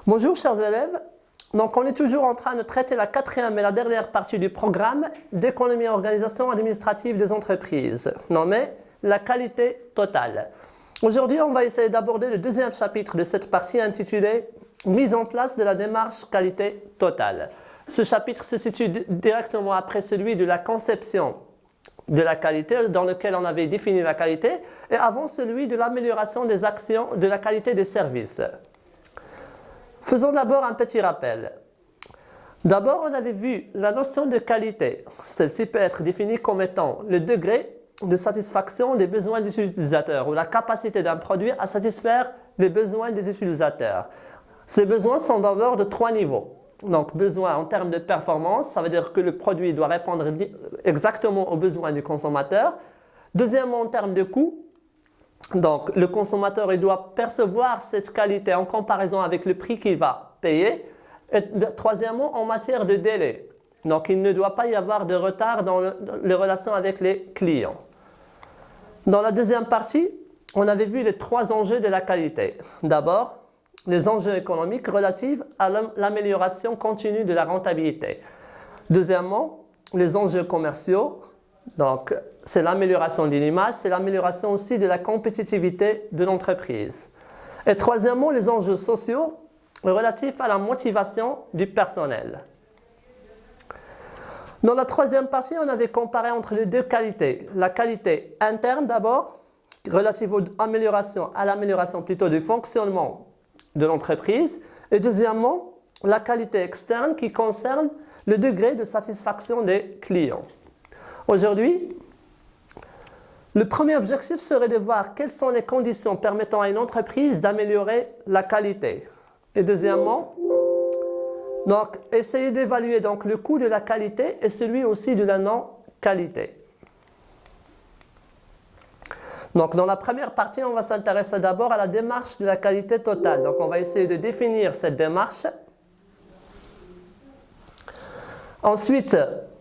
Bonjour chers élèves, donc on est toujours en train de traiter la quatrième et la dernière partie du programme d'économie et organisation administrative des entreprises, nommé la qualité totale. Aujourd'hui on va essayer d'aborder le deuxième chapitre de cette partie intitulé Mise en place de la démarche qualité totale. Ce chapitre se situe directement après celui de la conception de la qualité, dans lequel on avait défini la qualité, et avant celui de l'amélioration des actions de la qualité des services. Faisons d'abord un petit rappel. D'abord, on avait vu la notion de qualité. Celle-ci peut être définie comme étant le degré de satisfaction des besoins des utilisateurs ou la capacité d'un produit à satisfaire les besoins des utilisateurs. Ces besoins sont d'abord de trois niveaux. Donc, besoin en termes de performance, ça veut dire que le produit doit répondre exactement aux besoins du consommateur. Deuxièmement, en termes de coût, donc le consommateur il doit percevoir cette qualité en comparaison avec le prix qu'il va payer. Et troisièmement, en matière de délai. Donc, il ne doit pas y avoir de retard dans les relations avec les clients. Dans la deuxième partie, on avait vu les trois enjeux de la qualité. D'abord, les enjeux économiques relatifs à l'amélioration continue de la rentabilité. Deuxièmement, les enjeux commerciaux. Donc, c'est l'amélioration de l'image, c'est l'amélioration aussi de la compétitivité de l'entreprise. Et troisièmement, les enjeux sociaux relatifs à la motivation du personnel. Dans la troisième partie, on avait comparé entre les deux qualités. La qualité interne d'abord, relative à l'amélioration plutôt du fonctionnement de l'entreprise. Et deuxièmement, la qualité externe qui concerne le degré de satisfaction des clients. Aujourd'hui, le premier objectif serait de voir quelles sont les conditions permettant à une entreprise d'améliorer la qualité. Et deuxièmement, donc, essayer d'évaluer donc, le coût de la qualité et celui aussi de la non-qualité. Donc, dans la première partie, on va s'intéresser d'abord à la démarche de la qualité totale. Donc, on va essayer de définir cette démarche. Ensuite,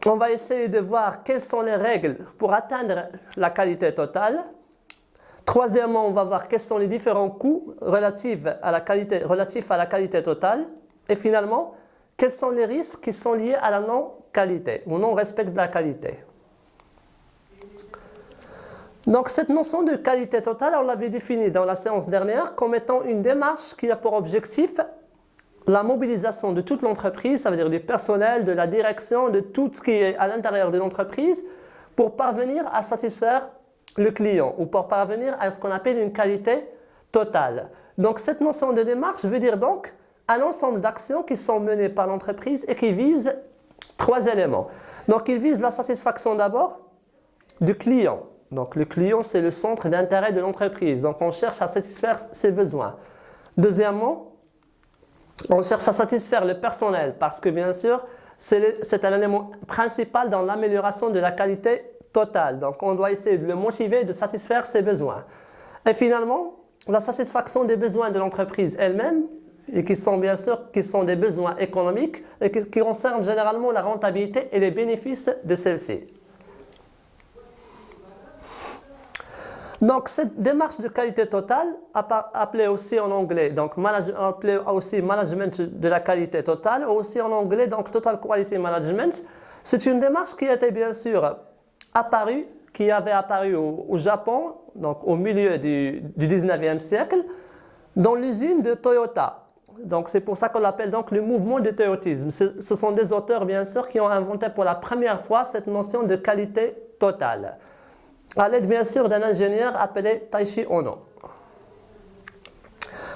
on va essayer de voir quelles sont les règles pour atteindre la qualité totale. Troisièmement, on va voir quels sont les différents coûts relatifs à la qualité totale. Et finalement, quels sont les risques qui sont liés à la non-qualité ou non-respect de la qualité. Donc, cette notion de qualité totale, on l'avait définie dans la séance dernière comme étant une démarche qui a pour objectif la mobilisation de toute l'entreprise, ça veut dire du personnel, de la direction, de tout ce qui est à l'intérieur de l'entreprise pour parvenir à satisfaire le client ou pour parvenir à ce qu'on appelle une qualité totale. Donc, cette notion de démarche veut dire donc un ensemble d'actions qui sont menées par l'entreprise et qui visent trois éléments. Donc, il vise la satisfaction d'abord du client. Donc, le client, c'est le centre d'intérêt de l'entreprise. Donc, on cherche à satisfaire ses besoins. Deuxièmement, on cherche à satisfaire le personnel parce que, bien sûr, c'est un élément principal dans l'amélioration de la qualité totale. Donc, on doit essayer de le motiver, de satisfaire ses besoins. Et finalement, la satisfaction des besoins de l'entreprise elle-même, et qui sont bien sûr des besoins économiques et qui concernent généralement la rentabilité et les bénéfices de celle-ci. Donc, cette démarche de qualité totale, appelée aussi en anglais, donc appelée aussi management de la qualité totale, ou aussi en anglais, donc Total Quality Management, c'est une démarche qui était bien sûr qui avait apparu au Japon, donc au milieu du 19e siècle, dans l'usine de Toyota. Donc, c'est pour ça qu'on l'appelle donc le mouvement du toyotisme. Ce sont des auteurs, bien sûr, qui ont inventé pour la première fois cette notion de qualité totale, à l'aide bien sûr d'un ingénieur appelé Taishi Ohno.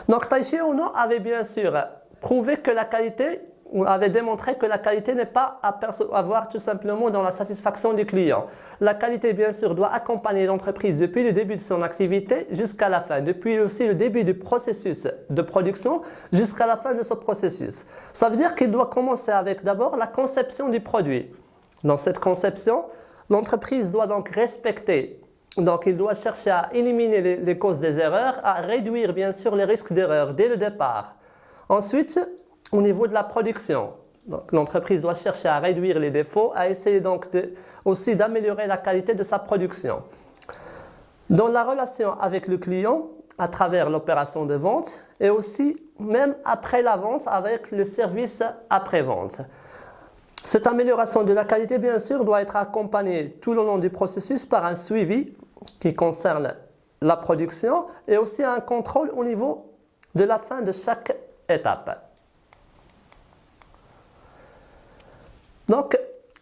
Donc Taishi Ohno avait bien sûr prouvé que la qualité, ou avait démontré que la qualité n'est pas à percevoir tout simplement dans la satisfaction du client. La qualité bien sûr doit accompagner l'entreprise depuis le début de son activité jusqu'à la fin, depuis aussi le début du processus de production jusqu'à la fin de ce processus. Ça veut dire qu'il doit commencer avec d'abord la conception du produit. Dans cette conception, l'entreprise doit donc respecter, donc il doit chercher à éliminer les causes des erreurs, à réduire bien sûr les risques d'erreur dès le départ. Ensuite, au niveau de la production, l'entreprise doit chercher à réduire les défauts, à essayer donc aussi d'améliorer la qualité de sa production. Dans la relation avec le client, à travers l'opération de vente, et aussi même après la vente avec le service après-vente. Cette amélioration de la qualité, bien sûr, doit être accompagnée tout le long du processus par un suivi qui concerne la production et aussi un contrôle au niveau de la fin de chaque étape. Donc,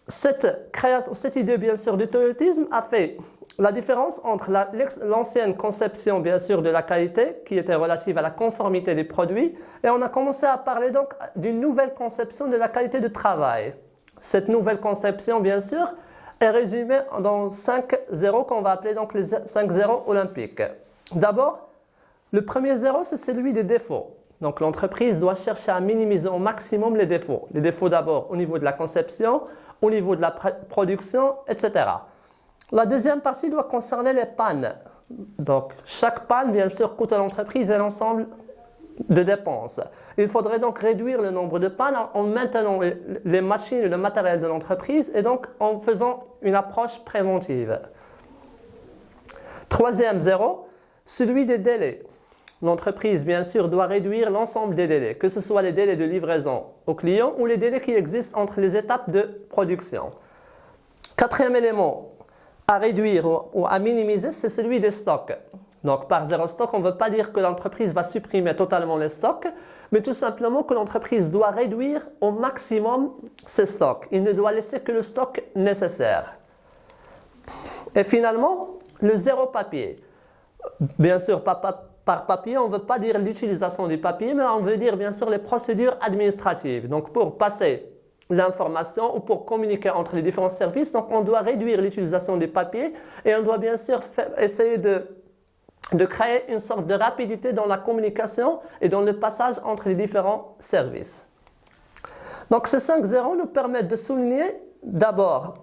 cette idée, bien sûr, du toyotisme a fait la différence entre l'ancienne conception, bien sûr, de la qualité, qui était relative à la conformité des produits, et on a commencé à parler donc d'une nouvelle conception de la qualité du travail. Cette nouvelle conception, bien sûr, est résumée dans 5 zéros qu'on va appeler donc les 5 zéros olympiques. D'abord, le premier zéro, c'est celui des défauts. Donc l'entreprise doit chercher à minimiser au maximum les défauts. Les défauts d'abord au niveau de la conception, au niveau de la production, etc. La deuxième partie doit concerner les pannes. Donc chaque panne, bien sûr, coûte à l'entreprise un ensemble de dépenses. Il faudrait donc réduire le nombre de pannes en maintenant les machines et le matériel de l'entreprise et donc en faisant une approche préventive. Troisième zéro, celui des délais. L'entreprise, bien sûr, doit réduire l'ensemble des délais, que ce soit les délais de livraison au client ou les délais qui existent entre les étapes de production. Quatrième élément à réduire ou à minimiser, c'est celui des stocks. Donc, par zéro stock, on ne veut pas dire que l'entreprise va supprimer totalement les stocks, mais tout simplement que l'entreprise doit réduire au maximum ses stocks. Il ne doit laisser que le stock nécessaire. Et finalement, le zéro papier. Bien sûr, par papier, on ne veut pas dire l'utilisation du papier, mais on veut dire bien sûr les procédures administratives. Donc pour passer l'information ou pour communiquer entre les différents services, donc on doit réduire l'utilisation du papier et on doit bien sûr essayer de créer une sorte de rapidité dans la communication et dans le passage entre les différents services. Donc ces 5 zéros nous permettent de souligner d'abord,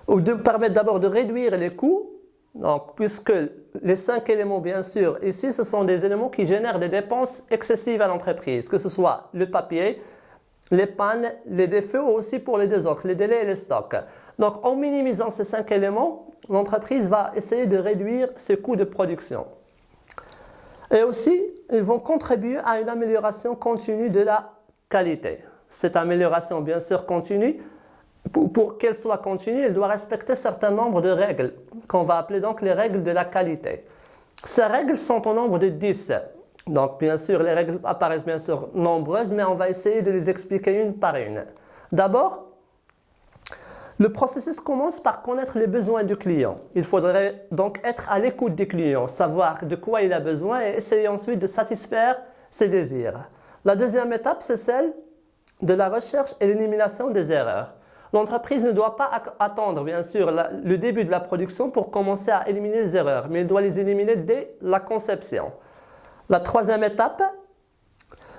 ou de permettre d'abord de réduire les coûts. Donc, puisque les 5 éléments, bien sûr, ici, ce sont des éléments qui génèrent des dépenses excessives à l'entreprise, que ce soit le papier, les pannes, les défauts, ou aussi pour les deux autres, les délais et les stocks. Donc, en minimisant ces 5 éléments, l'entreprise va essayer de réduire ses coûts de production. Et aussi, ils vont contribuer à une amélioration continue de la qualité. Cette amélioration, bien sûr, continue. Pour qu'elle soit continue, elle doit respecter un certain nombre de règles, qu'on va appeler donc les règles de la qualité. Ces règles sont au nombre de 10. Donc, bien sûr, les règles apparaissent bien sûr nombreuses, mais on va essayer de les expliquer une par une. D'abord, le processus commence par connaître les besoins du client. Il faudrait donc être à l'écoute du client, savoir de quoi il a besoin et essayer ensuite de satisfaire ses désirs. La deuxième étape, c'est celle de la recherche et l'élimination des erreurs. L'entreprise ne doit pas attendre, bien sûr, le début de la production pour commencer à éliminer les erreurs, mais elle doit les éliminer dès la conception. La troisième étape,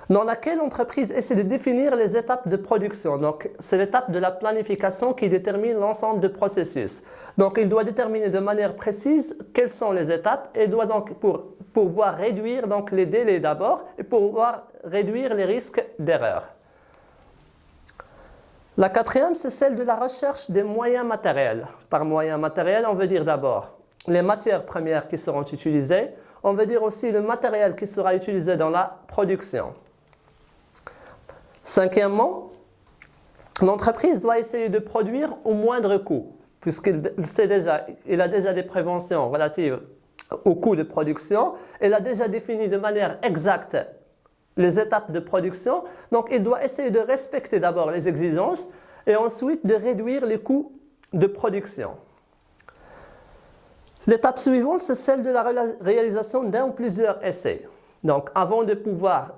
dans laquelle l'entreprise essaie de définir les étapes de production. Donc, c'est l'étape de la planification qui détermine l'ensemble du processus. Donc, il doit déterminer de manière précise quelles sont les étapes et doit donc pouvoir réduire donc, les délais d'abord et pouvoir réduire les risques d'erreur. La quatrième, c'est celle de la recherche des moyens matériels. Par moyens matériels, on veut dire d'abord les matières premières qui seront utilisées. On veut dire aussi le matériel qui sera utilisé dans la production. Cinquièmement, l'entreprise doit essayer de produire au moindre coût, puisqu'il a déjà des préventions relatives au coût de production. Il a déjà défini de manière exacte les étapes de production. Donc, il doit essayer de respecter d'abord les exigences et ensuite de réduire les coûts de production. L'étape suivante, c'est celle de la réalisation d'un ou plusieurs essais. Donc, avant de pouvoir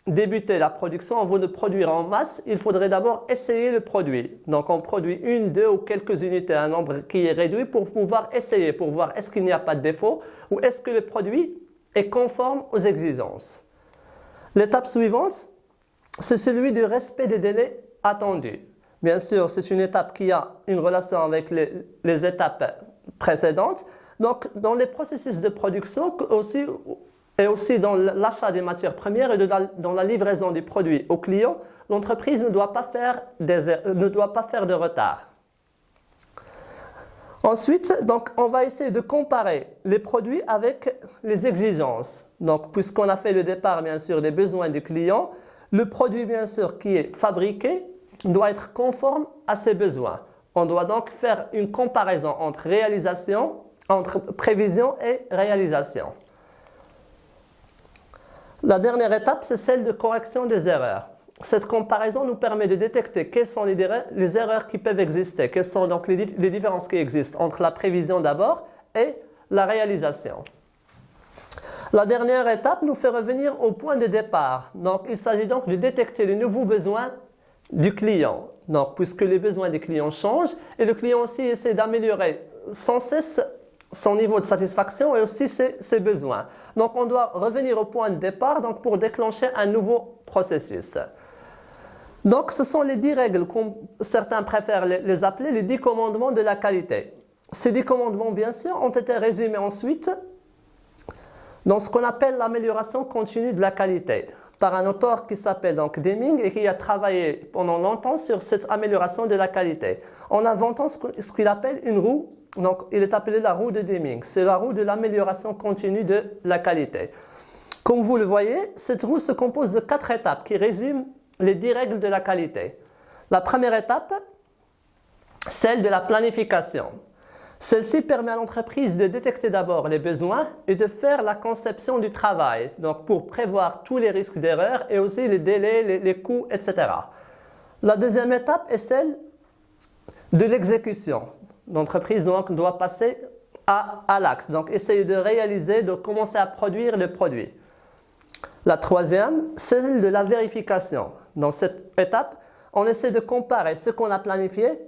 débuter la production, avant de produire en masse, il faudrait d'abord essayer le produit. Donc, on produit une, deux ou quelques unités, un nombre qui est réduit pour pouvoir essayer, pour voir est-ce qu'il n'y a pas de défaut ou est-ce que le produit est conforme aux exigences. L'étape suivante, c'est celui du respect des délais attendus. Bien sûr, c'est une étape qui a une relation avec les étapes précédentes. Donc, dans les processus de production et aussi dans l'achat des matières premières et dans la livraison des produits aux clients, l'entreprise ne doit pas faire de retard. Ensuite, donc, on va essayer de comparer les produits avec les exigences. Donc, puisqu'on a fait le départ, bien sûr, des besoins du client, le produit, bien sûr, qui est fabriqué doit être conforme à ses besoins. On doit donc faire une comparaison entre prévision et réalisation. La dernière étape, c'est celle de correction des erreurs. Cette comparaison nous permet de détecter quelles sont les erreurs qui peuvent exister, quelles sont donc les différences qui existent entre la prévision d'abord et la réalisation. La dernière étape nous fait revenir au point de départ. Donc, il s'agit donc de détecter les nouveaux besoins du client. Donc, puisque les besoins des clients changent et le client aussi essaie d'améliorer sans cesse son niveau de satisfaction et aussi ses besoins. Donc, on doit revenir au point de départ donc, pour déclencher un nouveau processus. Donc, ce sont les 10 règles, comme certains préfèrent les appeler, les 10 commandements de la qualité. Ces 10 commandements, bien sûr, ont été résumés ensuite dans ce qu'on appelle l'amélioration continue de la qualité, par un auteur qui s'appelle donc Deming et qui a travaillé pendant longtemps sur cette amélioration de la qualité, en inventant ce qu'il appelle une roue. Donc, il est appelé la roue de Deming. C'est la roue de l'amélioration continue de la qualité. Comme vous le voyez, cette roue se compose de 4 étapes qui résument les 10 règles de la qualité. La première étape, celle de la planification. Celle-ci permet à l'entreprise de détecter d'abord les besoins et de faire la conception du travail, donc pour prévoir tous les risques d'erreur et aussi les délais, les coûts, etc. La deuxième étape est celle de l'exécution. L'entreprise donc doit passer à l'acte, donc essayer de réaliser, de commencer à produire le produit. La troisième, c'est celle de la vérification. Dans cette étape, on essaie de comparer ce qu'on a planifié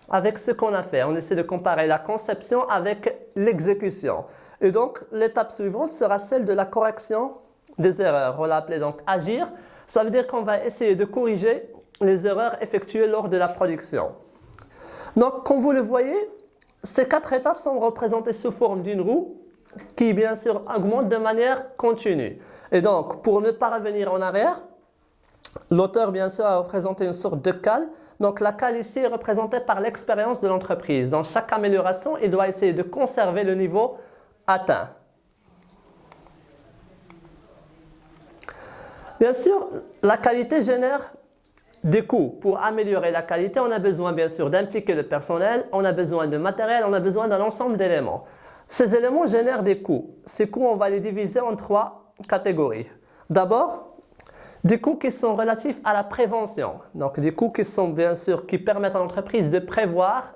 avec ce qu'on a fait. On essaie de comparer la conception avec l'exécution. Et donc, l'étape suivante sera celle de la correction des erreurs. On l'a appelé donc agir. Ça veut dire qu'on va essayer de corriger les erreurs effectuées lors de la production. Donc, comme vous le voyez, ces 4 étapes sont représentées sous forme d'une roue qui, bien sûr, augmente de manière continue. Et donc, pour ne pas revenir en arrière, l'auteur, bien sûr, a représenté une sorte de cale. Donc, la cale ici est représentée par l'expérience de l'entreprise. Dans chaque amélioration, il doit essayer de conserver le niveau atteint. Bien sûr, la qualité génère des coûts. Pour améliorer la qualité, on a besoin, bien sûr, d'impliquer le personnel, on a besoin de matériel, on a besoin d'un ensemble d'éléments. Ces éléments génèrent des coûts. Ces coûts, on va les diviser en 3 catégories. D'abord, des coûts qui sont relatifs à la prévention. Donc, des coûts qui sont bien sûr qui permettent à l'entreprise de prévoir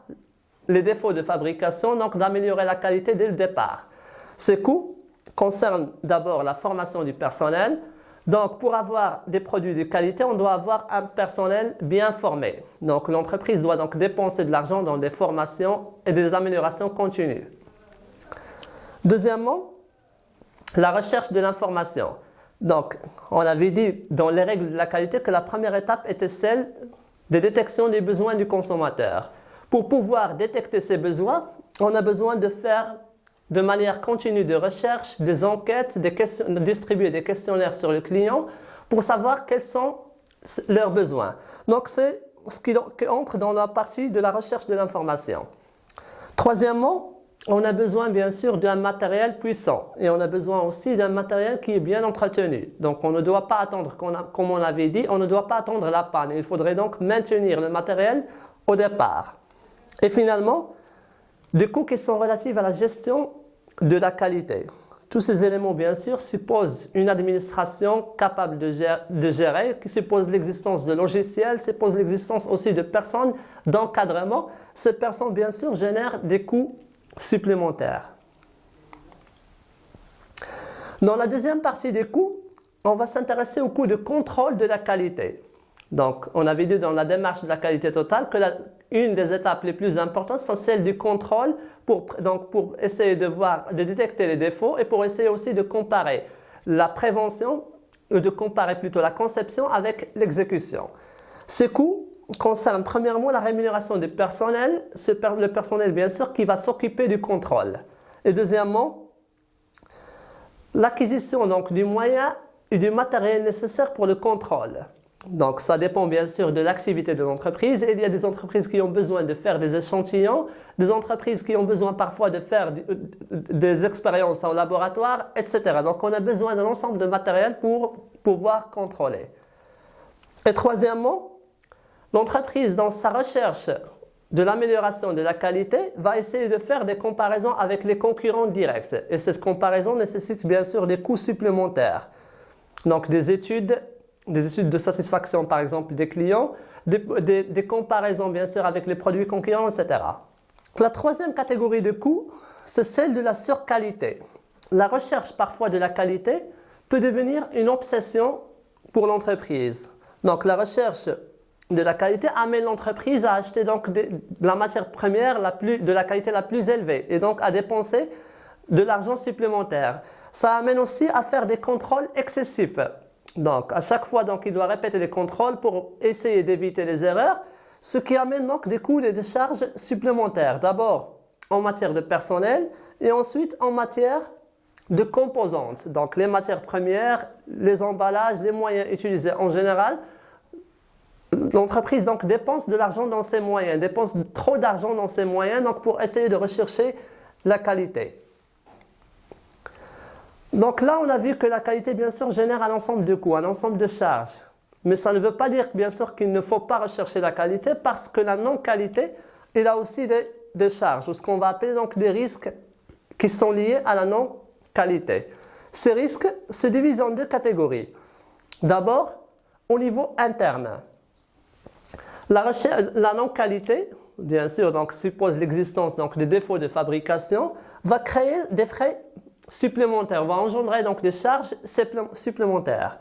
les défauts de fabrication, donc d'améliorer la qualité dès le départ. Ces coûts concernent d'abord la formation du personnel. Donc, pour avoir des produits de qualité, on doit avoir un personnel bien formé. Donc, l'entreprise doit donc dépenser de l'argent dans des formations et des améliorations continues. Deuxièmement, la recherche de l'information. Donc, on avait dit dans les règles de la qualité que la première étape était celle de détection des besoins du consommateur. Pour pouvoir détecter ces besoins, on a besoin de faire de manière continue de recherche, des enquêtes, de distribuer des questionnaires sur le client pour savoir quels sont leurs besoins. Donc, c'est ce qui entre dans la partie de la recherche de l'information. Troisièmement, on a besoin bien sûr d'un matériel puissant et on a besoin aussi d'un matériel qui est bien entretenu. Donc on ne doit pas attendre, comme on avait dit, on ne doit pas attendre la panne. Il faudrait donc maintenir le matériel au départ. Et finalement, des coûts qui sont relatifs à la gestion de la qualité. Tous ces éléments, bien sûr, supposent une administration capable de gérer, qui suppose l'existence de logiciels, suppose l'existence aussi de personnes d'encadrement. Ces personnes, bien sûr, génèrent des coûts supplémentaires. Dans la deuxième partie des coûts, on va s'intéresser aux coûts de contrôle de la qualité. Donc, on avait dit dans la démarche de la qualité totale que une des étapes les plus importantes, c'est celle du contrôle pour essayer de détecter les défauts et pour essayer aussi de comparer la prévention, ou de comparer plutôt la conception avec l'exécution. Ces coûts concerne premièrement la rémunération du personnel, le personnel bien sûr qui va s'occuper du contrôle. Et deuxièmement, l'acquisition donc du moyen et du matériel nécessaire pour le contrôle. Donc ça dépend bien sûr de l'activité de l'entreprise. Il y a des entreprises qui ont besoin de faire des échantillons, des entreprises qui ont besoin parfois de faire des expériences en laboratoire, etc. Donc on a besoin d'un ensemble de matériel pour pouvoir contrôler. Et troisièmement, l'entreprise dans sa recherche de l'amélioration de la qualité va essayer de faire des comparaisons avec les concurrents directs. Et ces comparaisons nécessitent bien sûr des coûts supplémentaires. Donc des études de satisfaction par exemple des clients, des comparaisons bien sûr avec les produits concurrents, etc. La troisième catégorie de coûts, c'est celle de la surqualité. La recherche parfois de la qualité peut devenir une obsession pour l'entreprise. Donc la recherche de la qualité amène l'entreprise à acheter donc de la matière première de la qualité la plus élevée et donc à dépenser de l'argent supplémentaire. Ça amène aussi à faire des contrôles excessifs. Donc, à chaque fois, donc, il doit répéter les contrôles pour essayer d'éviter les erreurs, ce qui amène donc des coûts et des charges supplémentaires. D'abord, en matière de personnel et ensuite en matière de composantes. Donc, les matières premières, les emballages, les moyens utilisés en général. L'entreprise donc dépense de l'argent dans ses moyens, dépense trop d'argent dans ses moyens donc, pour essayer de rechercher la qualité. Donc là, on a vu que la qualité, bien sûr, génère un ensemble de coûts, un ensemble de charges. Mais ça ne veut pas dire, bien sûr, qu'il ne faut pas rechercher la qualité parce que la non-qualité, il a aussi des charges, ou ce qu'on va appeler donc des risques qui sont liés à la non-qualité. Ces risques se divisent en deux catégories. D'abord, au niveau interne. La non-qualité, bien sûr, donc, suppose l'existence donc, de défauts de fabrication, va créer des frais supplémentaires, va engendrer donc des charges supplémentaires.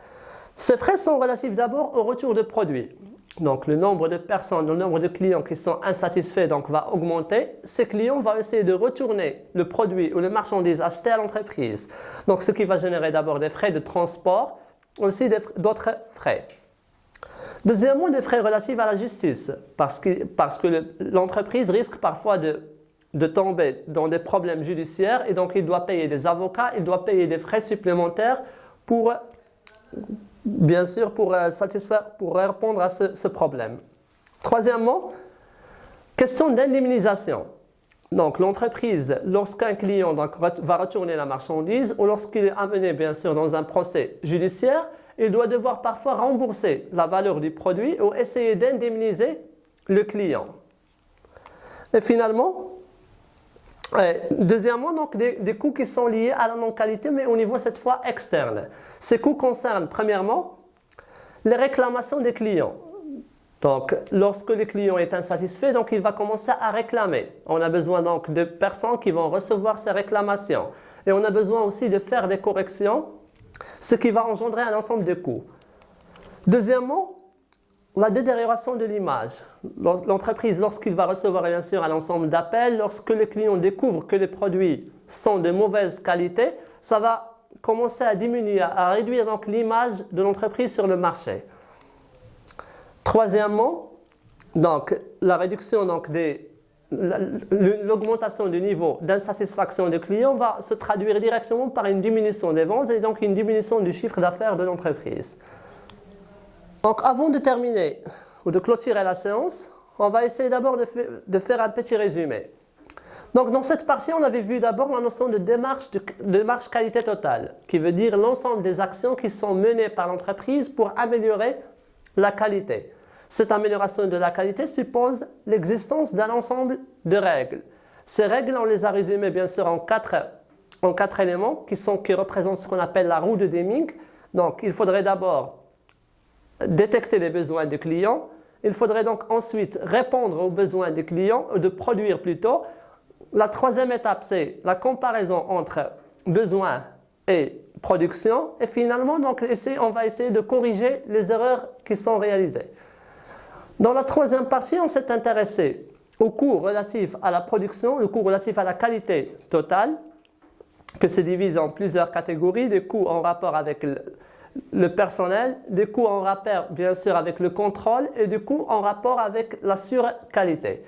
Ces frais sont relatifs d'abord au retour de produits. Donc le nombre de personnes, le nombre de clients qui sont insatisfaits donc, va augmenter. Ces clients vont essayer de retourner le produit ou le marchandise acheté à l'entreprise. Donc ce qui va générer d'abord des frais de transport, aussi d'autres frais. Deuxièmement, des frais relatifs à la justice, parce que l'entreprise risque parfois de tomber dans des problèmes judiciaires et donc il doit payer des avocats, il doit payer des frais supplémentaires pour, bien sûr, pour répondre à ce problème. Troisièmement, question d'indemnisation. Donc l'entreprise, lorsqu'un client donc, va retourner la marchandise ou lorsqu'il est amené, bien sûr, dans un procès judiciaire, il doit devoir parfois rembourser la valeur du produit ou essayer d'indemniser le client. Et finalement, deuxièmement, donc, des coûts qui sont liés à la non-qualité, mais au niveau cette fois externe. Ces coûts concernent premièrement les réclamations des clients. Donc, lorsque le client est insatisfait, donc, il va commencer à réclamer. On a besoin donc de personnes qui vont recevoir ces réclamations. Et on a besoin aussi de faire des corrections, ce qui va engendrer un ensemble de coûts. Deuxièmement, la détérioration de l'image. L'entreprise, lorsqu'il va recevoir bien sûr un ensemble d'appels, lorsque le client découvre que les produits sont de mauvaise qualité, ça va commencer à diminuer, à réduire donc l'image de l'entreprise sur le marché. Troisièmement, donc, la réduction donc, l'augmentation du niveau d'insatisfaction des clients va se traduire directement par une diminution des ventes et donc une diminution du chiffre d'affaires de l'entreprise. Donc avant de terminer ou de clôturer la séance, on va essayer d'abord de faire un petit résumé. Donc dans cette partie, on avait vu d'abord la notion de démarche qualité totale, qui veut dire l'ensemble des actions qui sont menées par l'entreprise pour améliorer la qualité. Cette amélioration de la qualité suppose l'existence d'un ensemble de règles. Ces règles, on les a résumées bien sûr en quatre éléments qui représentent ce qu'on appelle la roue de Deming. Donc il faudrait d'abord détecter les besoins du client. Il faudrait donc ensuite répondre aux besoins du client, de produire plutôt. La troisième étape, c'est la comparaison entre besoins et production. Et finalement, donc, on va essayer de corriger les erreurs qui sont réalisées. Dans la troisième partie, on s'est intéressé au coût relatif à la production, le coût relatif à la qualité totale, que se divise en plusieurs catégories, des coûts en rapport avec le personnel, des coûts en rapport bien sûr avec le contrôle et des coûts en rapport avec la surqualité.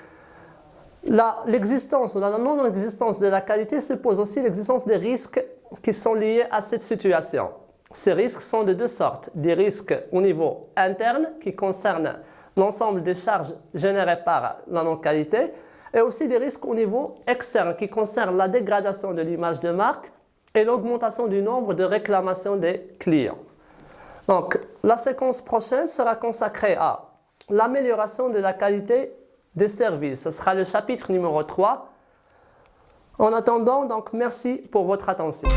L'existence ou la non-existence de la qualité suppose aussi l'existence des risques qui sont liés à cette situation. Ces risques sont de deux sortes. Des risques au niveau interne qui concernent l'ensemble des charges générées par la non-qualité et aussi des risques au niveau externe qui concernent la dégradation de l'image de marque et l'augmentation du nombre de réclamations des clients. Donc, la séquence prochaine sera consacrée à l'amélioration de la qualité des services. Ce sera le chapitre numéro 3. En attendant, donc, merci pour votre attention.